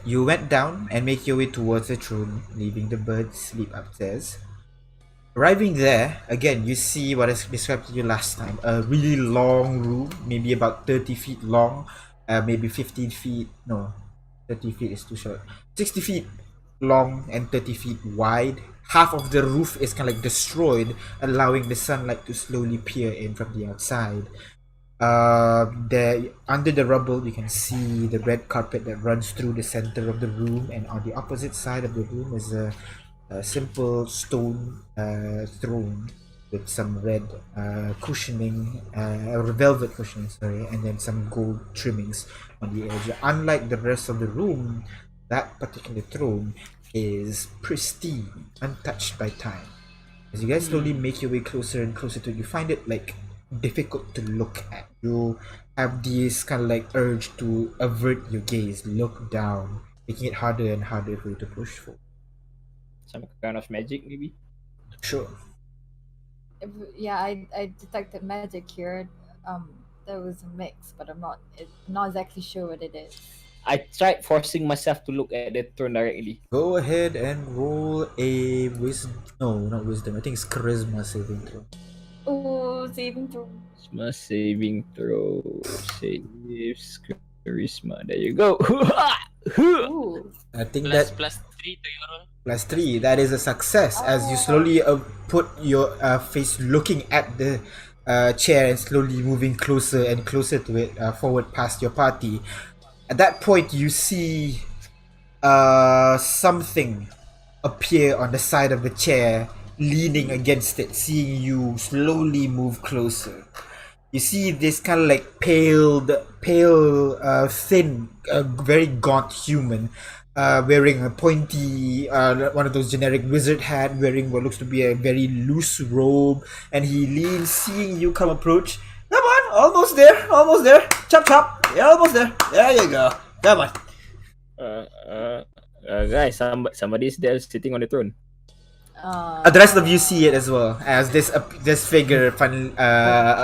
you went down and make your way towards the throne, leaving the birds sleep upstairs. Arriving there, again, you see what I described to you last time. A really long room, maybe about 30 feet long, maybe 15 feet, no, 30 feet is too short. 60 feet long and 30 feet wide. Half of the roof is kind of like destroyed, allowing the sunlight to slowly peer in from the outside. There, under the rubble, you can see the red carpet that runs through the center of the room, and on the opposite side of the room is a simple stone throne with some red cushioning, or velvet cushioning, sorry, and then some gold trimmings on the edge. Unlike the rest of the room, that particular throne is pristine, untouched by time. As you guys slowly make your way closer and closer to it, you find it like difficult to look at. You have this kind of like urge to avert your gaze, look down, making it harder and harder for you to push forward. Some kind of magic, maybe. Sure. Yeah, I detected magic here. There was a mix, but I'm not exactly sure what it is. I tried forcing myself to look at the throne directly. Go ahead and roll a wisdom. No, not wisdom. I think it's charisma saving throw. Oh, saving throw. Charisma saving throw. Saves charisma. There you go. Ooh. I think Plus that plus 3 to your roll. plus 3. That is a success as you slowly put your face looking at the chair and slowly moving closer and closer to it, forward past your party. At that point, you see something appear on the side of the chair, leaning against it, seeing you slowly move closer. You see this kind of like pale, thin, very gaunt human, wearing a pointy, one of those generic wizard hat, wearing what looks to be a very loose robe, and he leans, seeing you come approach. Come on, almost there, almost there. Chop chop, yeah, almost there. There you go. Come on. Guys, somebody's there sitting on the throne. The rest of you see it as well as this figure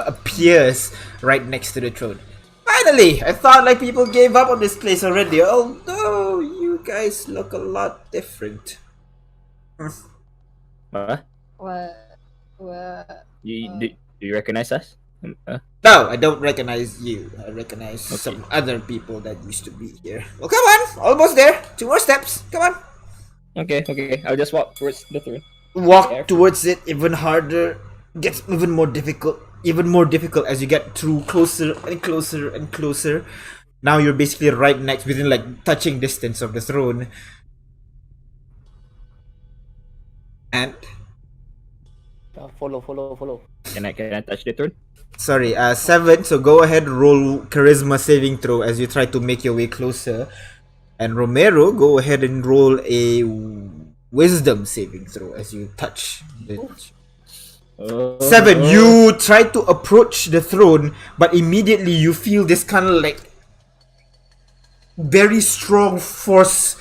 appears right next to the throne. Finally, I thought like people gave up on this place already. Although you guys look a lot different. Huh? What? Do you recognize us? No, I don't recognize you. I recognize some other people that used to be here. Well, come on, almost there. 2 more steps. Come on. Okay. I'll just walk towards the throne. Walk towards it even harder. Gets even more difficult. Even more difficult as you get through closer and closer and closer. Now you're basically right next, within like touching distance of the throne. And Follow. Can I touch the throne? sorry, 7. So go ahead, roll charisma saving throw as you try to make your way closer. And Romero, go ahead and roll a wisdom saving throw as you touch the. 7. You try to approach the throne, but immediately you feel this kind of like very strong force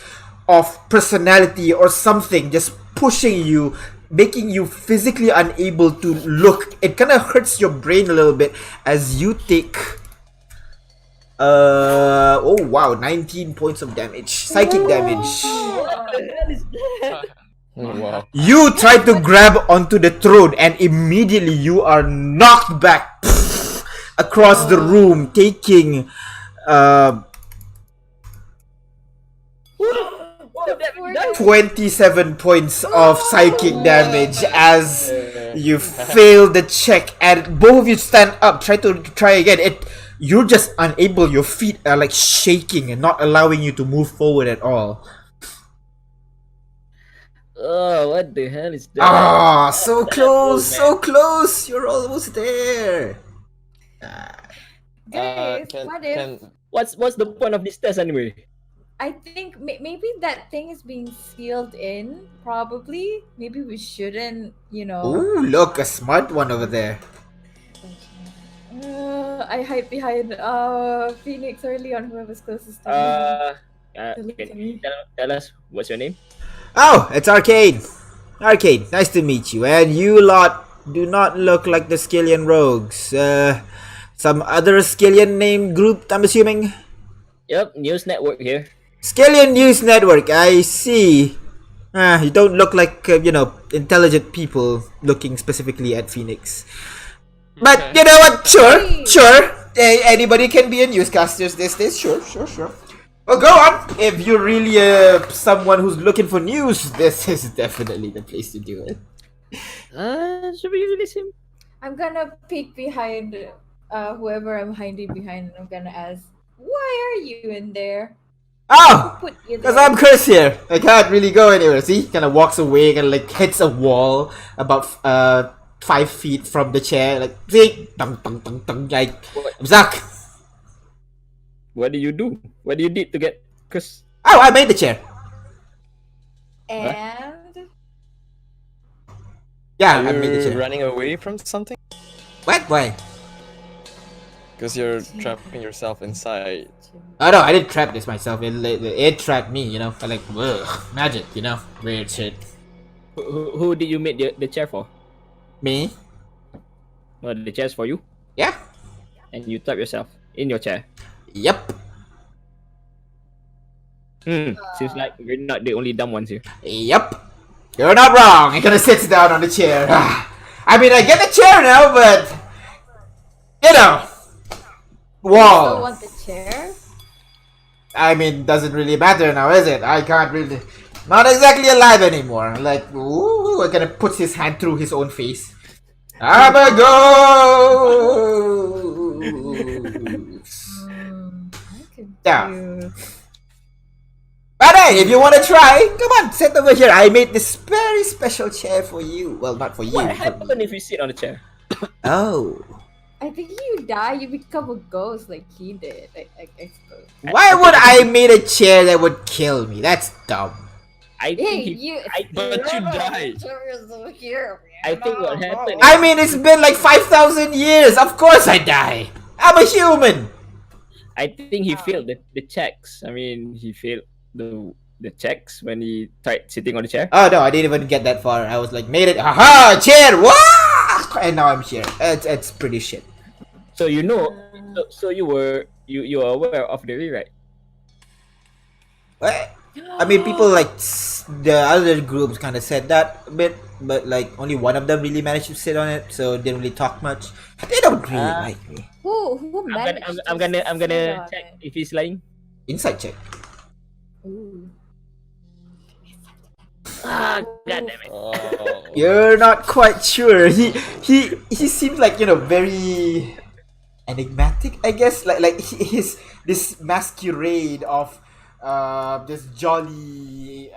of personality or something just pushing you, making you physically unable to look. It kind of hurts your brain a little bit as you take 19 points of damage, psychic damage. What the hell is that? Wow. You try to grab onto the throne and immediately you are knocked back across the room, taking 27 points of psychic damage as you fail the check, and both of you stand up, try again. You're just unable. Your feet are like shaking and not allowing you to move forward at all. Oh, what the hell is that? Ah, so close, so close. You're almost there. Guys, what if? What's the point of this test anyway? I think maybe that thing is being sealed in. Probably. Maybe we shouldn't. Ooh, look, a smart one over there. I hide behind Phoenix or Leon, whoever's closest to me. Can you tell us what's your name? Oh, it's Arcade. Arcade, nice to meet you. And you lot do not look like the Skyllian rogues. Some other Skyllian named group, I'm assuming? Yep, news network here. Skyllian News Network. I see. You don't look like intelligent people looking specifically at Phoenix. But Okay. you know what? Sure, Hey. sure. Anybody can be a newscaster these days. Sure. Well, go on. If you're really someone who's looking for news, this is definitely the place to do it. Should we release him? I'm gonna peek behind whoever I'm hiding behind, and I'm gonna ask, "Why are you in there? Oh, Who put you because there?" I'm cursed here. I can't really go anywhere. See, kind of walks away, kind of like hits a wall about 5 feet from the chair. Like, see, tung tung tung tung. Like, I'm stuck. What did you do? What did you did to get? Cause Oh, I made the chair. And Yeah, Are I made the you chair. running away from something? What? Why? Because you're trapping yourself inside. Oh no, I didn't trap this myself. It trapped me. You know, I like magic. You know, weird shit. who did you make the chair for? Me? Well, the chair's for you, Yeah. and you trap yourself in your chair. Yep. Seems like we're not the only dumb ones here. Yep. You're not wrong. He kind of sits down on the chair. I mean, I get the chair now, but you know, you still wall. want the chair? I mean, doesn't really matter now, is it? I can't really. Not exactly alive anymore. Like, ooh, I kind of puts his hand through his own face. Abba goes. I could Yeah. do. But hey, if you want to try, come on, sit over here. I made this very special chair for you. Well, not for you. What for happens me. if you sit on the chair? Oh. I think you die, you become a ghost like he did. I suppose. Why would I made a chair that would kill me? That's dumb. I Hey, think you. But you died. I think what happened. I mean, it's been like 5,000 years. Of course I die. I'm a human. I think he failed the checks. I mean, he failed the checks when he tried sitting on the chair. Oh no, I didn't even get that far. I was like, made it. Haha, chair. Wah! And now I'm here. It's pretty shit. So you know, so you are aware of the rewrite. What? I mean, people like the other groups kind of said that a bit, but like only one of them really managed to sit on it, so didn't really talk much. They don't really like me. Who I'm managed? gonna I'm to sit gonna on check it? if he's lying. Inside check. Ooh. Ah, god damn it. Oh. You're not quite sure. He seems like very enigmatic, I guess. Like his this masquerade of this jolly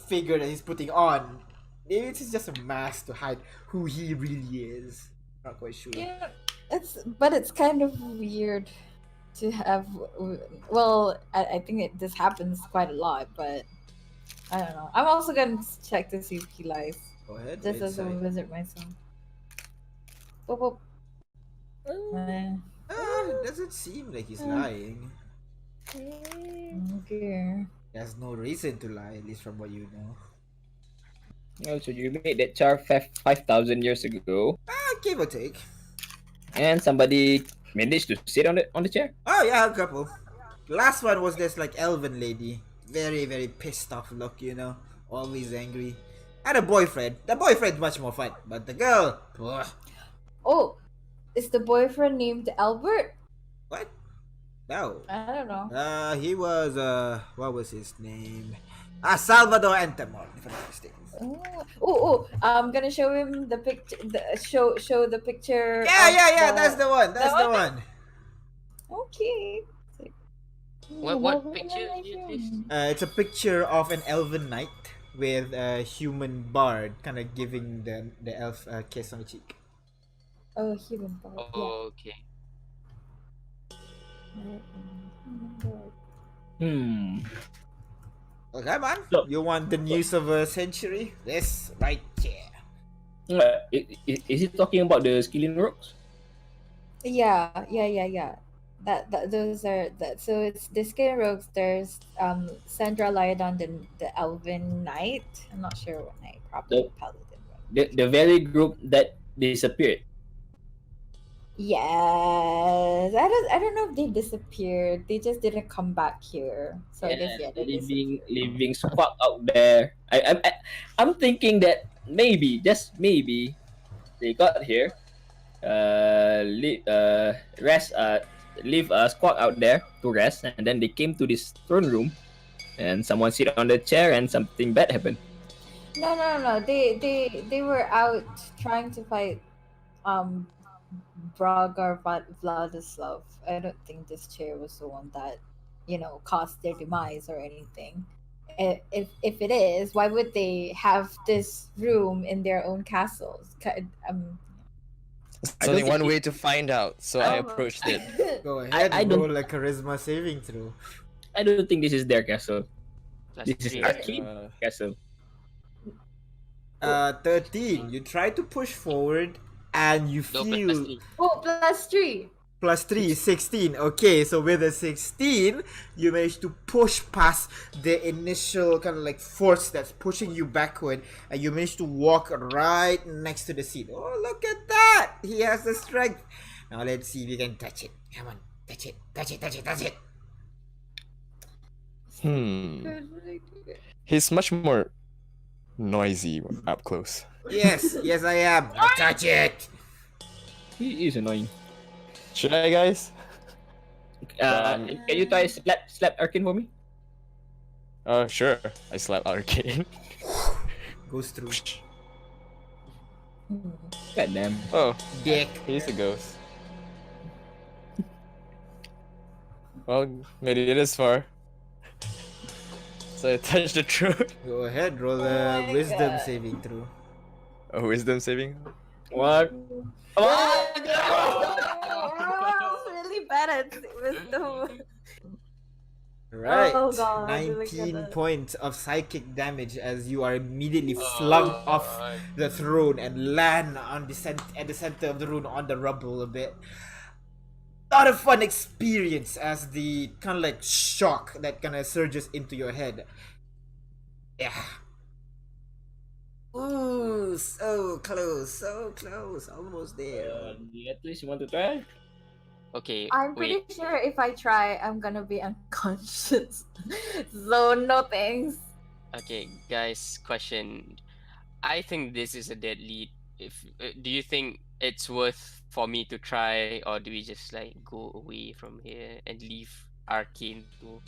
figure that he's putting on. Maybe it's just a mask to hide who he really is. Not quite sure. Yeah, it's kind of weird to have. Well, I think this happens quite a lot, but I don't know. I'm also gonna check to see if he lies, Go ahead. just as a inside. wizard myself. Boop, boop. Doesn't seem like he's lying. Okay. There's no reason to lie, at least from what you know. Oh, so you made that char 5,000 years ago, Give or take. and somebody managed to sit on the chair. Oh yeah, a couple. Last one was this like elven lady, very very pissed off look, always angry. Had a boyfriend. The boyfriend's much more fun, but the girl, ugh. Oh, is the boyfriend named Albert? What? No. I don't know. He was what was his name? Salvador Entemon, if I'm not mistaken. I'm gonna show him the picture. Show the picture. Yeah, that's the one. That's that the one? one. Okay. What picture is this? It's a picture of an elven knight with a human bard, kind of giving the elf a kiss on the cheek. Oh, human bard. Oh, okay. Oh, come on. So- You want the news of a century? This right here. Is he talking about the Skyllian rocks? Yeah. That those are that. So it's the Skin Rogues. There's Sandra Lyodon, the Elven Knight. I'm not sure what knight. Probably The- Paladin. The very group that disappeared. Yes. I don't know if they disappeared. They just didn't come back here. So I guess Yeah, yeah, they disappeared. leaving Squawk out there. I'm thinking that maybe, just maybe, they got here. Rest. Leave Squawk out there to rest, and then they came to this throne room, and someone sit on the chair, and something bad happened. No. They were out trying to fight um Braga Vladislav. I don't think this chair was the one that, caused their demise or anything. If it is, why would they have this room in their own castles? There's I only don't think one way to find out, so I Oh. approached it. Go ahead, I don't- roll a charisma saving throw. I don't think this is their castle. Plus This is 3. Arcane castle. 13. You try to push forward and you No, feel plus 3. Oh, +3. plus 3 16. Okay, so with a 16 you manage to push past the initial kind of like force that's pushing you backward, and you manage to walk right next to the seat. Oh, look at that, he has the strength. Now let's see if you can touch it. Come on, touch it. He's much more noisy up close. Yes, I am. Now touch it. He is annoying. Should I, guys? Can you try slap Arcane for me? Oh, sure. I slap Arcane. Goes through. God damn. Oh, Dick. he's a ghost. Well, made it this far. So I touched the truth. Go ahead, roll Oh a my wisdom God. saving throw. A wisdom saving? What? Oh, really bad at wisdom. Right. Oh, God, look at 19 that. points of psychic damage as you are immediately flung off the throne and land on the at the center of the room on the rubble a bit. Not a fun experience as the kind of like shock that kind of surges into your head. Yeah. Ooh, so close, almost there. At least you want to try? Okay, I'm pretty sure if I try, I'm gonna be unconscious. So no thanks. Okay, guys, question. I think this is a dead lead. If do you think it's worth for me to try, or do we just like go away from here and leave Arcane to?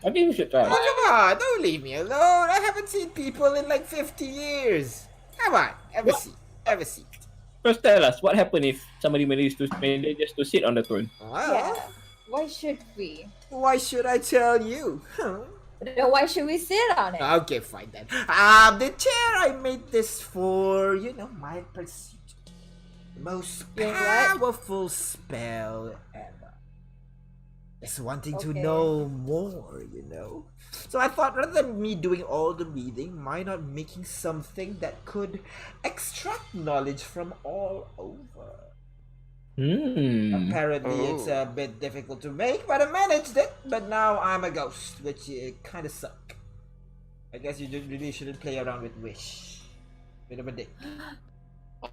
I think you should try. Oh, come on, don't leave me alone. I haven't seen people in like 50 years. Come on, have a seat. First, tell us what happened if somebody managed to sit on the throne. Well, Yeah. Why should we? why should I tell you? Then why should we sit on it? Okay, fine then. The chair, I made this for, my pursuit. The most Your what? powerful spell ever. Just wanting to Okay. know more, So I thought rather than me doing all the reading, why not making something that could extract knowledge from all over? Apparently it's a bit difficult to make, but I managed it. But now I'm a ghost, which kind of suck. I guess you just really shouldn't play around with Wish. Bit of a dick.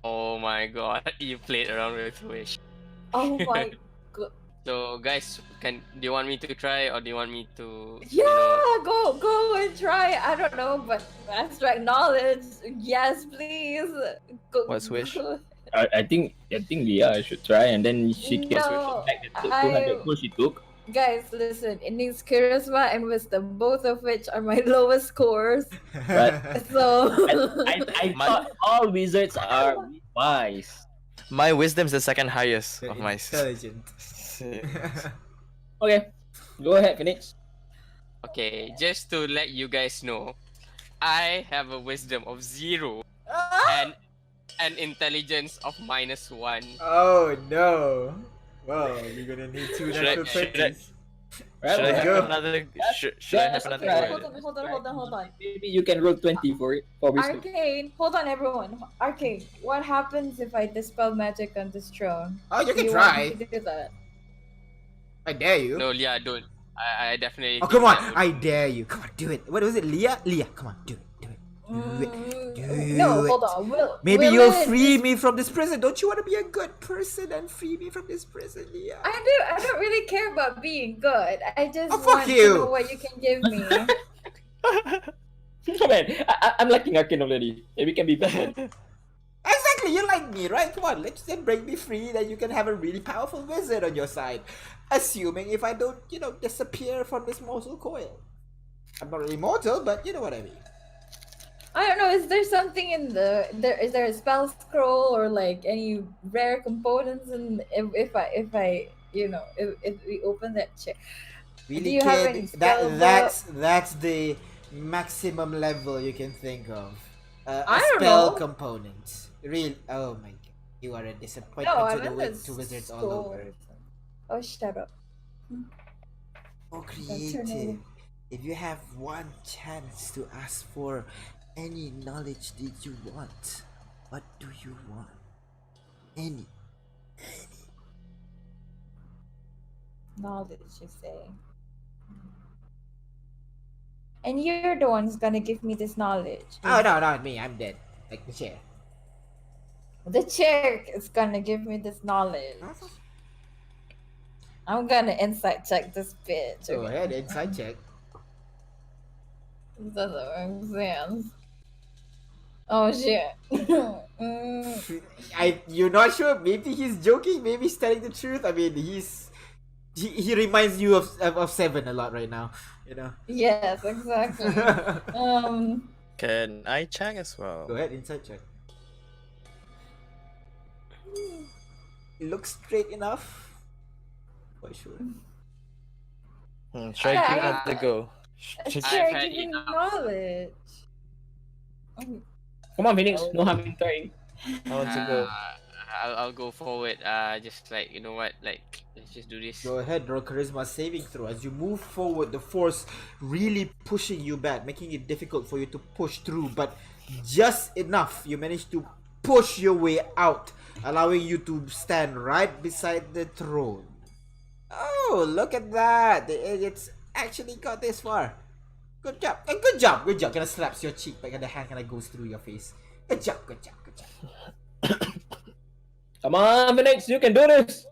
Oh my god, you played around with Wish. Oh my god. So guys, do you want me to try, or do you want me to? Yeah, go and try. I don't know, but abstract knowledge. Yes, please. Go, What's Wish? go. I think Leah should try, and then she can No, switch back the I- 200 gold she took. Guys, listen. It needs charisma and wisdom, both of which are my lowest scores. Right. So I thought all wizards are wise. My wisdom's the second highest They're of my. intelligent. Okay, go ahead, Phoenix. Okay, just to let you guys know, I have a wisdom of 0 and an intelligence of -1. Oh no. Well, you're gonna need two Should I- natural should I- 20s. Right, Should I go. have another? Should I have another? right. word? Hold on. Maybe you can roll 20 for it for wisdom. Arcane, hold on, everyone. Arcane, what happens if I dispel magic on this throne? Oh, you can Do want try. me to do that? I dare you. No, Leah, don't. I definitely. Oh, think come on. that would- I dare you. Come on, do it. What was it? Leah? Leah, come on, do it. No, Do hold it. on. Maybe will you'll it free dis- me from this prison. Don't you want to be a good person and free me from this prison, Leah? I don't really care about being good. I just Oh, fuck want to you. know what you can give me. Man, I'm liking Arcane already. Maybe we can be better. Exactly, you like me, right? Come on, let's then break me free, then you can have a really powerful wizard on your side. Assuming if I don't, disappear from this mortal coil. I'm not really mortal, but you know what I mean. I don't know. Is there something in is there a spell scroll or like any rare components? And if we open that check, do Really, you have any kid, spell book? that's the maximum level you can think of. A I don't spell know. component. Real. Oh my god, you are a No, disappointment I to meant to wizards all scroll. over. Oh, shut up. Oh, That's her creative. name. If you have one chance to ask for any knowledge that you want, what do you want? Any. Knowledge, you say. And you're the one who's gonna give me this knowledge. Oh no, not me. I'm dead. Like the chair. The chair is gonna give me this knowledge. I'm gonna insight check this bitch. Go Okay. ahead, inside check. This doesn't make sense. Oh shit. You're not sure. Maybe he's joking. Maybe he's telling the truth. I mean, he reminds you of Seven a lot right now. You know. Yes, exactly. Can I check as well? Go ahead, inside check. It looks straight enough. Quite sure. Should I give Yeah, that a go? a Should- chair had giving enough. knowledge. Come on, Phoenix. No harm in trying. I want to go. I'll go forward. Just like you know what, like let's just do this. Go ahead, roll charisma saving throw. As you move forward, the force really pushing you back, making it difficult for you to push through, but just enough. You manage to push your way out, allowing you to stand right beside the throne. Oh, look at that! The idiots actually got this far. Good job. Good job. Good job. Gonna slaps your cheek, but the hand kind of goes through your face. Good job. Good job. Good job. Come on, Phoenix. You can do this.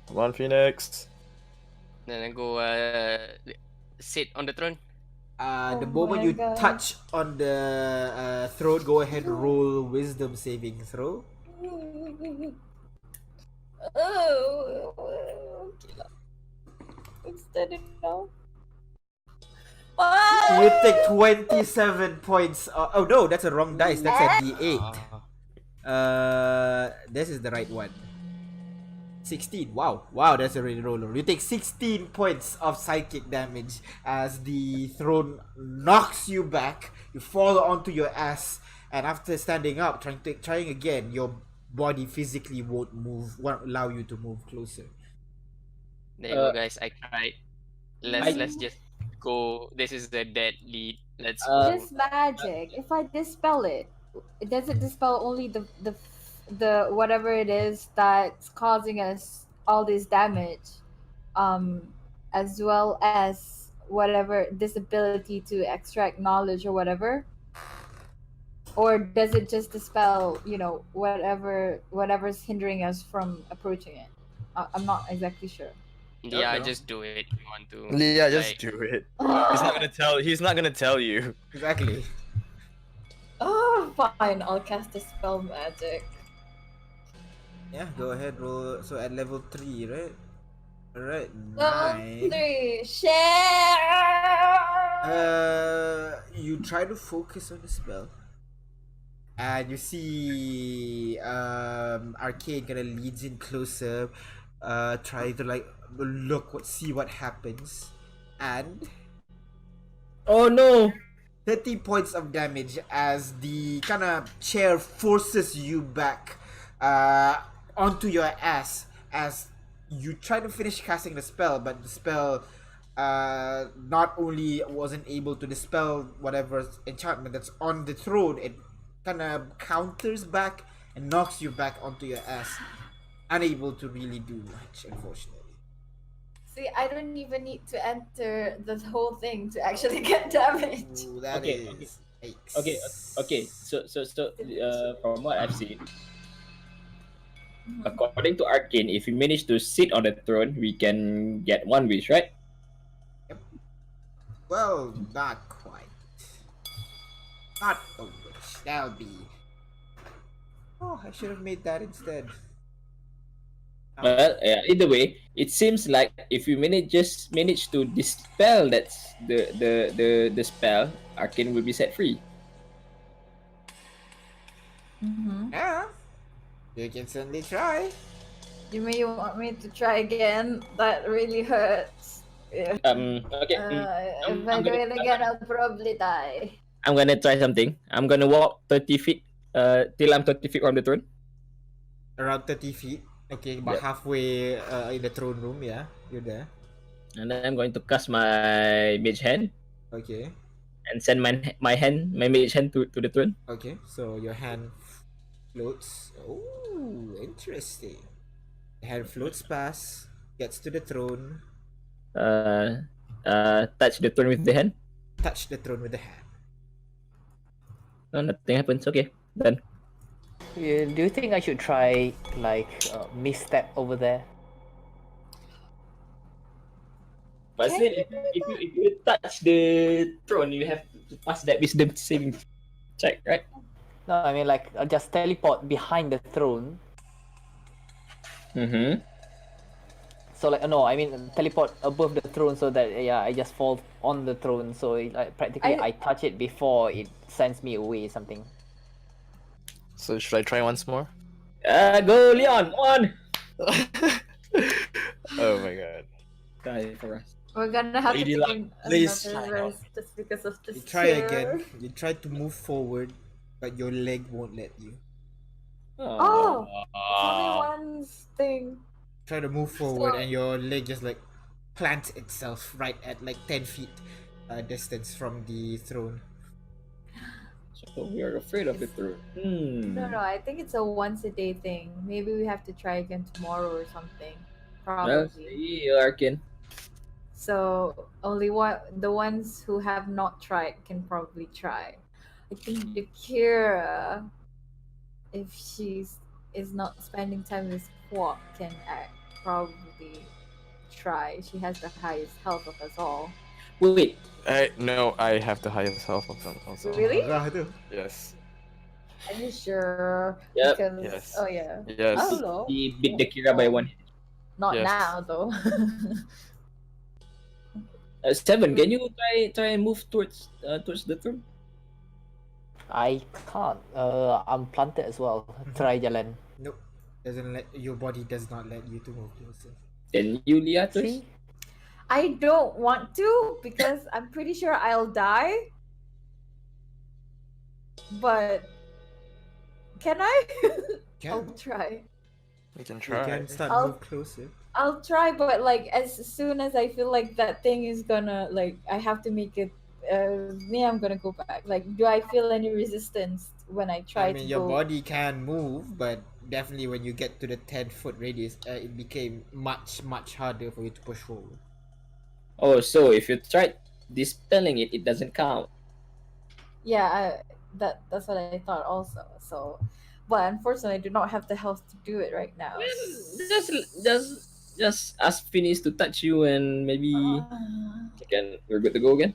Come on, Phoenix. Then I go sit on the throne. The Oh moment my you God. touch on the throne, go ahead and roll wisdom saving throw. Oh, okay lang. It's steady now. You take 27 points. Oh no, that's a wrong dice. That's a D8. This is the right one. 16. Wow, that's a really roller. You take 16 points of psychic damage as the throne knocks you back. You fall onto your ass, and after standing up, trying again, your body physically won't allow you to move closer. There you go, guys. I tried. Let's just go. This is the dead lead. Let's go. This magic, if I dispel it, does it dispel only the whatever it is that's causing us all this damage, as well as whatever disability to extract knowledge or whatever? Or does it just dispel, whatever's hindering us from approaching it? I'm not exactly sure. Yeah, Okay. just do it. If you want to. Yeah, just like, do it. He's not gonna tell. He's not gonna tell you. Exactly. Oh, fine. I'll cast a spell magic. Yeah, go ahead, roll. So at level 3, right? Alright, Level 9. 3. Share. You try to focus on the spell, and you see Arcade kind of leads in closer, try to see what happens, and Oh no. 30 points of damage as the kind of chair forces you back onto your ass as you try to finish casting the spell, but the spell not only wasn't able to dispel whatever enchantment that's on the throne, it kind of counters back and knocks you back onto your ass, unable to really do much, unfortunately. See, I don't even need to enter the whole thing to actually get damage. Ooh, that Okay, is yikes. Okay. So, from what I've seen, Mhm. according to Arcane, if we manage to sit on the throne, we can get one wish, right? Well, not quite. Not a wish. That'll be. Oh, I should have made that instead. Well, either way, it seems like if we manage to dispel the spell, Arcane will be set free. Mm-hmm. Yeah, you can certainly try. You may want me to try again. That really hurts. Yeah. Okay. If I do it again, I'll probably die. I'm gonna try something. I'm gonna walk 30 feet. Till I'm 30 feet from the throne. Around 30 feet. Okay, about Yep. halfway in the throne room. Yeah, you're there. And then I'm going to cast my mage hand Okay. and send my mage hand to the throne. Okay, so your hand floats. Oh, interesting. The hand floats past, gets to the throne, Uh, touch the throne with the hand. touch the throne with the hand. No, nothing happens. Okay, done. Do you think I should try like misstep over there? But still, if you touch the throne, you have to pass that wisdom saving check, right? No, I mean like I'll just teleport behind the throne. Mm-hmm. So like no, I mean teleport above the throne so that I just fall on the throne. So like practically I touch it before it sends me away something. So should I try once more? Go Leon, on! Oh my god. Try for us. We're gonna have to Lady take Luck, another please. rest just because of this. You try chair. again. You try to move forward, but your leg won't let you. Oh, it's only one thing. Try to move forward, So- and your leg just like plants itself right at like 10 feet distance from the throne. So we are afraid of the throne. No, I think it's a once a day thing. Maybe we have to try again tomorrow or something. Well, Probably. see, Arkin. So only the ones who have not tried can probably try. I think Akira, if is not spending time with Squawk, can probably try. She has the highest health of us all. Wait, No, I have the highest health of them also. Really? Yes. Are you sure? Yep. Because Yes. oh yeah. Yes. Oh no. he beat the Kira by one. Not Yes. now though. Seven, can you try and move towards the throne? I can't. I'm planted as well. Try jalan. Nope. Doesn't let your body does not let you to move closer. Can you, Leah, first? See? I don't want to because I'm pretty sure I'll die. But can I? I'll Can try. We can you try. can start I'll- move closer. I'll try, but like as soon as I feel like that thing is gonna like I have to make it. I'm gonna go back. Like, do I feel any resistance when I try I mean, to your go? body can move, but definitely when you get to the 10-foot radius, it became much harder for you to push forward. Oh, so if you tried dispelling it, it doesn't count. Yeah, that's what I thought also. So, but unfortunately, I do not have the health to do it right now. Just ask Phineas to touch you, and maybe we're good to go again.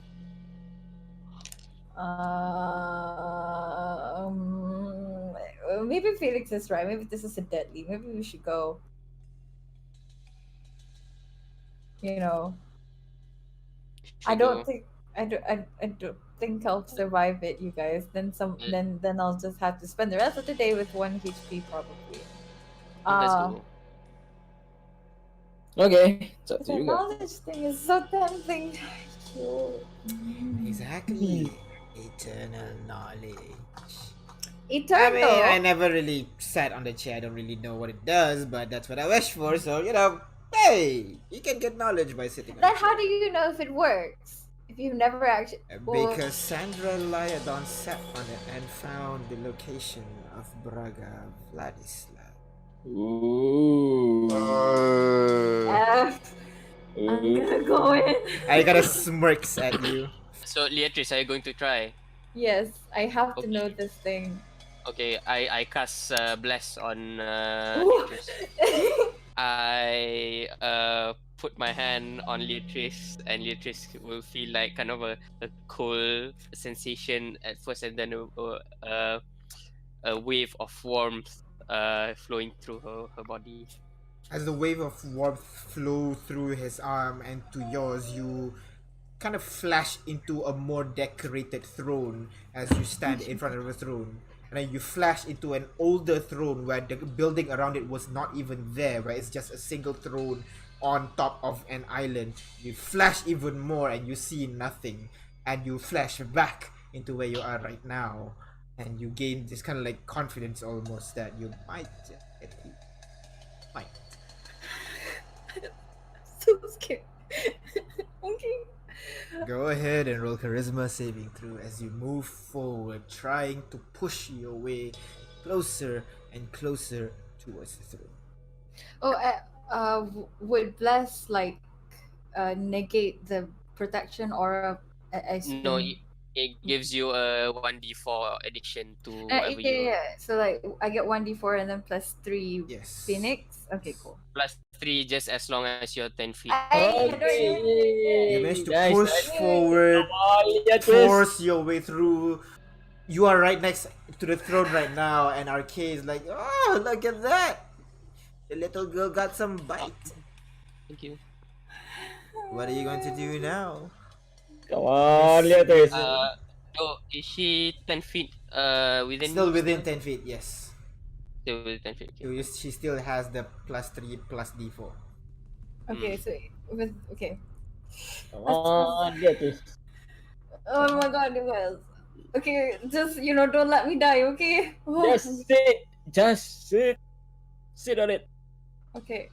Maybe Felix is right. Maybe this is a deadly. Maybe we should go. You know, I don't think I don't think I'll survive it, you guys. Then then I'll just have to spend the rest of the day with 1 HP probably. Let's go. Okay, it's up The to you guys. knowledge thing is so tempting. Exactly. Eternal knowledge. Eternal. I mean, I never really sat on the chair. I don't really know what it does, but that's what I wish for. So hey, you can get knowledge by sitting on Then the how chair. do you know if it works? If you've never actually. Because Sandra Lyadon sat on it and found the location of Braga Vladislav. Ooh. Uh, I'm gonna go in. And he kind of smirks at you. So, Leatrice, are you going to try? Yes, I have to know Okay. this thing. Okay, I cast bless on Ooh. Leatrice. I put my hand on Leatrice, and Leatrice will feel like kind of a cold sensation at first, and then a wave of warmth flowing through her body. As the wave of warmth flow through his arm and to yours, you kind of flash into a more decorated throne as you stand in front of the throne. And then you flash into an older throne where the building around it was not even there, where it's just a single throne on top of an island. You flash even more and you see nothing. And you flash back into where you are right now. And you gain this kind of like confidence almost that you might just get it. Might. So scared. Okay. Go ahead and roll charisma saving throw as you move forward, trying to push your way closer and closer towards the throne. Oh, would bless like negate the protection aura? I No, assume. it gives you a 1d4 addition to whatever Yeah, you. yeah. So like I get 1d4 and then plus 3 Yes. Phoenix. Okay, cool. Plus 3 just as long as you're 10 feet. You manage to Nice, push nice. forward, Leatrice. force your way through. You are right next to the throne right now, and Arcade is like, oh, look at that! The little girl got some bite. Thank you. What are you going to do now? Come on, Leatrice. So is she 10 feet within Still me? within 10 feet, yes. Still within 10 feet. So Okay. she still has the plus 3 plus d4. Okay, so with okay. Come on, Leatrice. Oh my god, you guys. Okay, just don't let me die, okay? Oh, Just sit. Just sit. Sit on it. okay.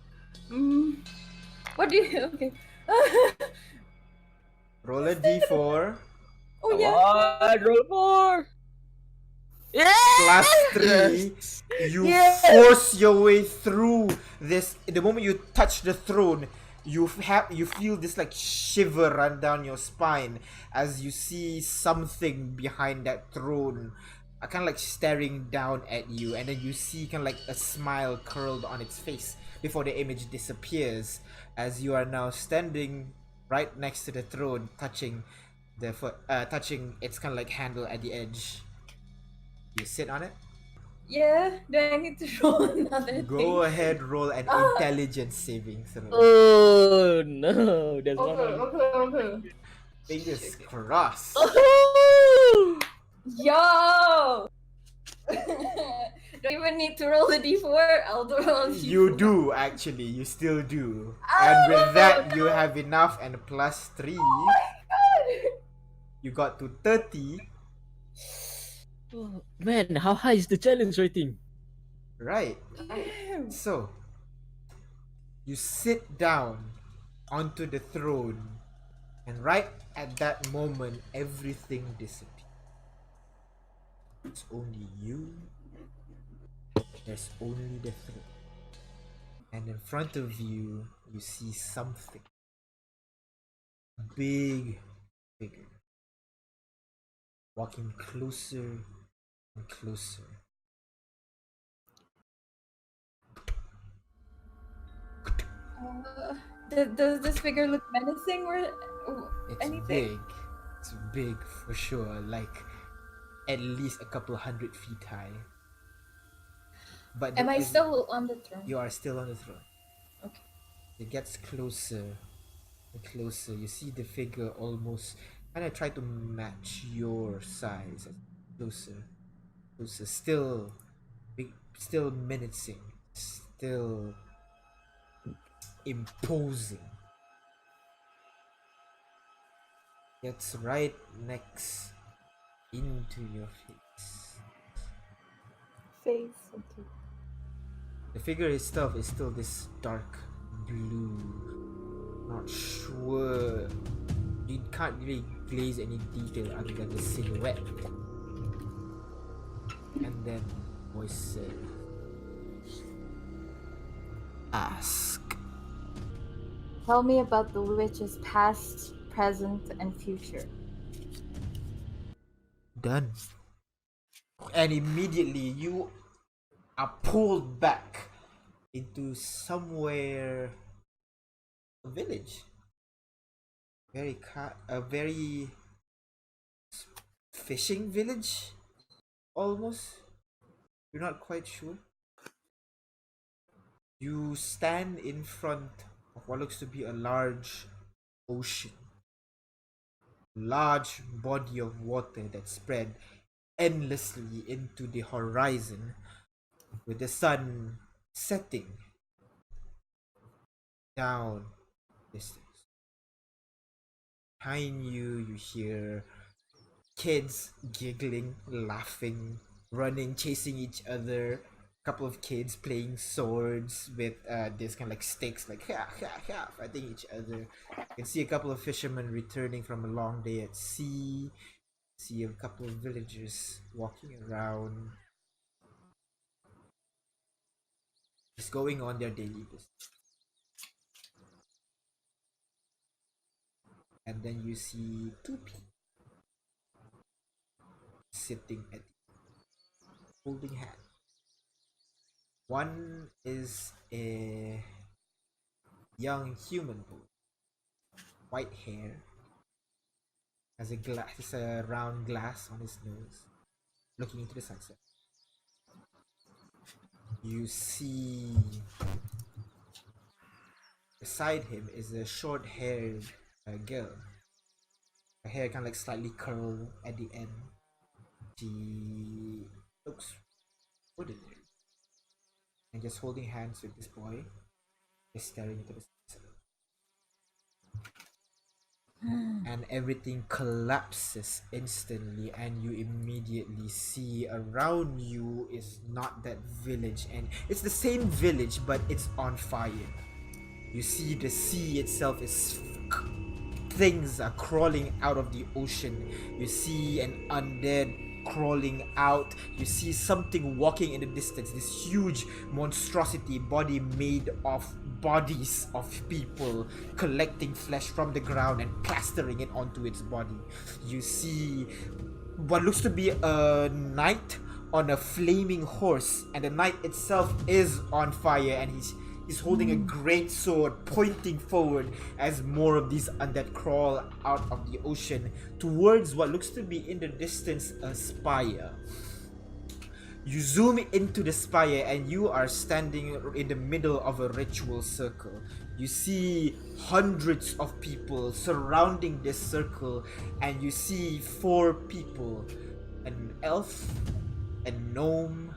What do you? Okay. Roll a d4 Oh Come yeah. on, roll more. plus 3. You Yes! force your way through this. The moment you touch the throne, you feel this like shiver run down your spine as you see something behind that throne, kind of like staring down at you, and then you see kind of like a smile curled on its face before the image disappears as you are now standing right next to the throne, touching touching its kind of like handle at the edge. You sit on it. Yeah. Do I need to roll another Go thing? ahead, roll an Ah. intelligence saving throw. Oh no, there's one Okay. on. Okay. Fingers crossed. Oh! Yo. Don't even need to roll the d4. I'll do roll d4. You do actually. You still do. And with that, you have enough and plus 3. You got to 30. Oh, man, how high is the challenge rating? Right. So, you sit down onto the throne, and right at that moment, everything disappears. It's only you. There's only the throne. And in front of you, you see something. A big figure. Walking closer and closer. Does this figure look menacing or It's anything? big. It's big for sure. Like at least a couple 100 feet high. But Am there I is- still on the throne? You are still on the throne. Okay. It gets closer and closer. You see the figure almost kind of try to match your size. Closer, closer. Still big, still menacing. Still imposing. Gets right next into your face. Face. Okay. The figure itself is still this dark blue. Not sure. You can't really glaze any detail other than the silhouette. And then voice says, "Ask." Tell me about the witch's past, present, and future. Done. And immediately you are pulled back into somewhere, a village. A very fishing village, almost. You're not quite sure. You stand in front of what looks to be a large ocean, large body of water that spread endlessly into the horizon, with the sun setting down distance. Behind you, you hear kids giggling, laughing, running, chasing each other. A couple of kids playing swords with this kind of like sticks, like fighting each other. You can see a couple of fishermen returning from a long day at sea. See a couple of villagers walking around, just going on their daily business. And then you see two people sitting at holding hands. One is a young human boy, white hair, has a round glass on his nose, looking into the sunset. You see beside him is a short-haired girl. Her hair kind of like slightly curled at the end. She looks ordinary and just holding hands with this boy, just staring into the sunset. And everything collapses instantly, and you immediately see around you is not that village, and it's the same village, but it's on fire. You see the sea itself is things are crawling out of the ocean. You see an undead crawling out. You see something walking in the distance, this huge monstrosity body made of bodies of people, collecting flesh from the ground and plastering it onto its body. You see what looks to be a knight on a flaming horse, and the knight itself is on fire, and he's holding a great sword pointing forward as more of these undead crawl out of the ocean towards what looks to be in the distance a spire. You zoom into the spire and you are standing in the middle of a ritual circle. You see hundreds of people surrounding this circle, and you see 4 people: an elf, a gnome,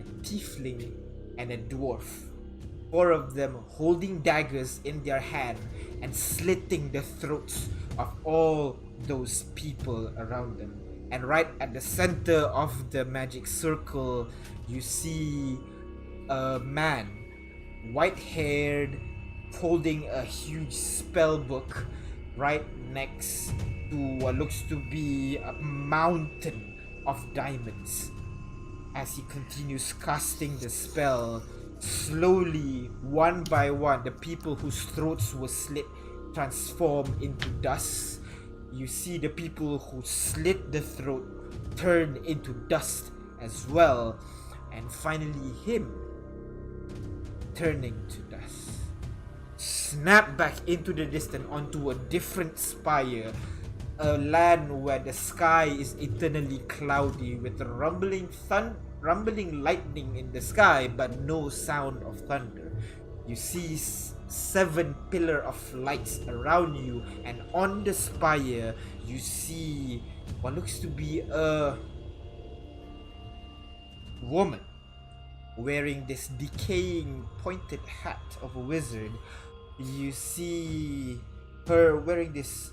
a tiefling, and a dwarf. 4 of them holding daggers in their hand and slitting the throats of all those people around them. And right at the center of the magic circle, you see a man, white-haired, holding a huge spell book right next to what looks to be a mountain of diamonds. As he continues casting the spell, slowly, one by one, the people whose throats were slit transform into dust. You see the people who slit the throat turn into dust as well, and finally him turning to dust. Snap back into the distance onto a different spire, a land where the sky is eternally cloudy with rumbling lightning in the sky, but no sound of thunder. You see 7 pillars of lights around you, and on the spire you see what looks to be a woman wearing this decaying pointed hat of a wizard. You see her wearing this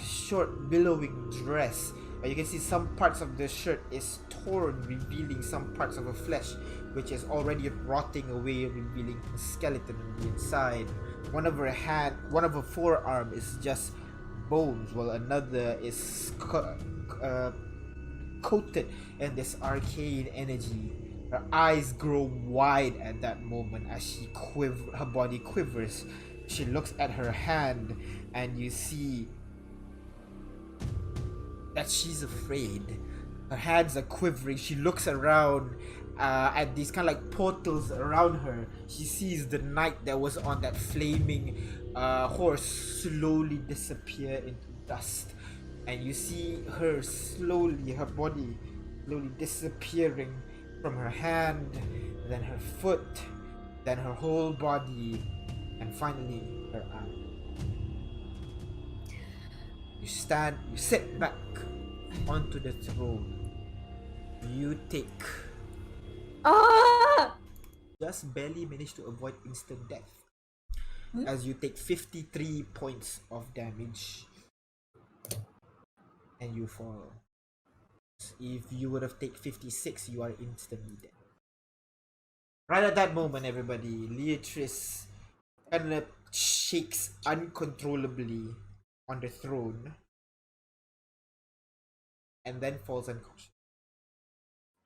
short billowing dress. You can see some parts of the shirt is torn, revealing some parts of her flesh, which is already rotting away, revealing a skeleton on the inside. One of her forearm is just bones, while another is coated in this arcane energy. Her eyes grow wide at that moment as her body quivers. She looks at her hand, and you see that she's afraid. Her hands are quivering. She looks around at these kind of like portals around her. She sees the knight that was on that flaming horse slowly disappear into dust. And you see her slowly, her body slowly disappearing from her hand, then her foot, then her whole body, and finally her eye. You sit back onto the throne. You take, Ah! just barely manage to avoid instant death, as you take 53 points of damage and you fall. If you would have taken 56, you are instantly dead. Right at that moment, everybody, Leatrice kind of shakes uncontrollably on the throne and then falls unconscious.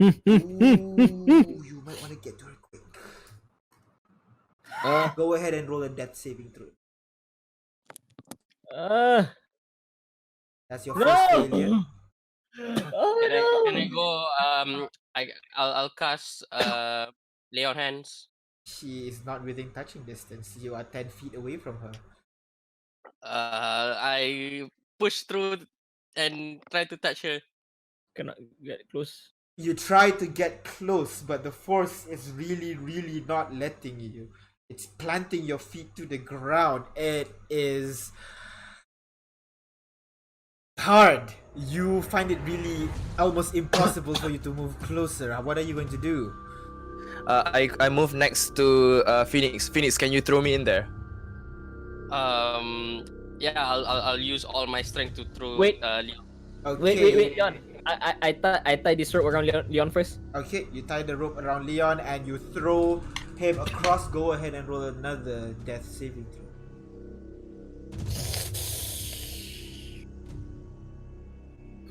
Ooh, you might want to get to her quick. Go ahead and roll a death saving throw. That's your first failure. Can I go? I'll cast lay on hands. She is not within touching distance. You are 10 feet away from her. I push through and try to touch her. Cannot get close. You try to get close, but the force is really, really not letting you. It's planting your feet to the ground. It is hard. You find it really almost impossible for you to move closer. What are you going to do? I move next to Phoenix. Phoenix, can you throw me in there? Yeah, I'll use all my strength to throw. Wait. Leon. Okay. Wait, Leon. I tie this rope around Leon first. Okay, you tie the rope around Leon and you throw him across. Go ahead and roll another death saving throw.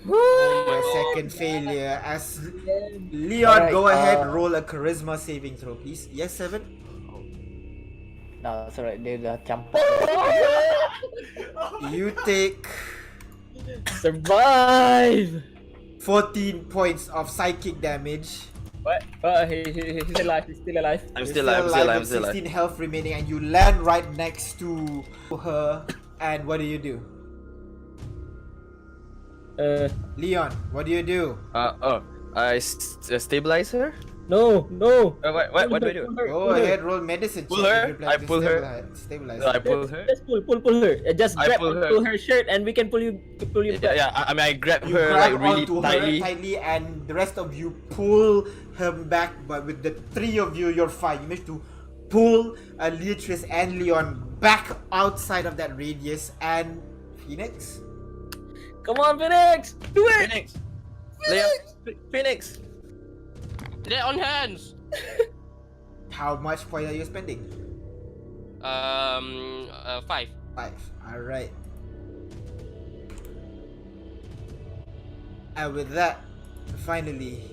Your second failure. As Leon, Alright, go ahead, roll a charisma saving throw, please. Yes, 7. No, it's alright. Dia dah campak. You take Survive. 14 points of psychic damage. What? He's alive. He's still alive. I'm You're still alive. I'm still alive. I'm with still alive. 16 health remaining, and you land right next to her. And what do? Leon, what do you do? I stabilize her. No. What do I do? Go ahead, roll medicine. Pull check her? if you're planning I to pull her? Stabilize. I pull her. Just pull her. Just I grab pull her. pull her shirt and we can pull you back. Yeah. I mean, I grab You her grab like really onto tightly. her tightly, and the rest of you pull him back. But with the three of you, you're fine. You manage to pull Leatrice and Leon back outside of that radius. And Phoenix, Come on, Phoenix! Do it! Phoenix. Leon. Phoenix. Lay on hands. how much point are you spending? 5. 5. All right. And with that, finally,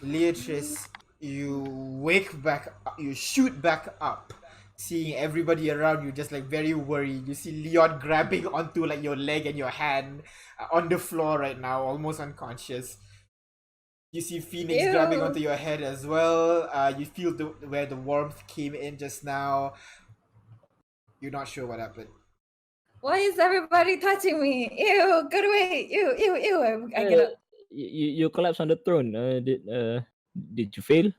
Leatrice, you wake back up, you shoot back up, seeing everybody around you just like very worried. You see Leon grabbing onto like your leg and your hand on the floor right now, almost unconscious. You see Phoenix Ew. grabbing onto your head as well. You feel where the warmth came in just now. You're not sure what happened. Why is everybody touching me? Ew, get away! Ew. I get up. You collapse on the throne. Did you fail?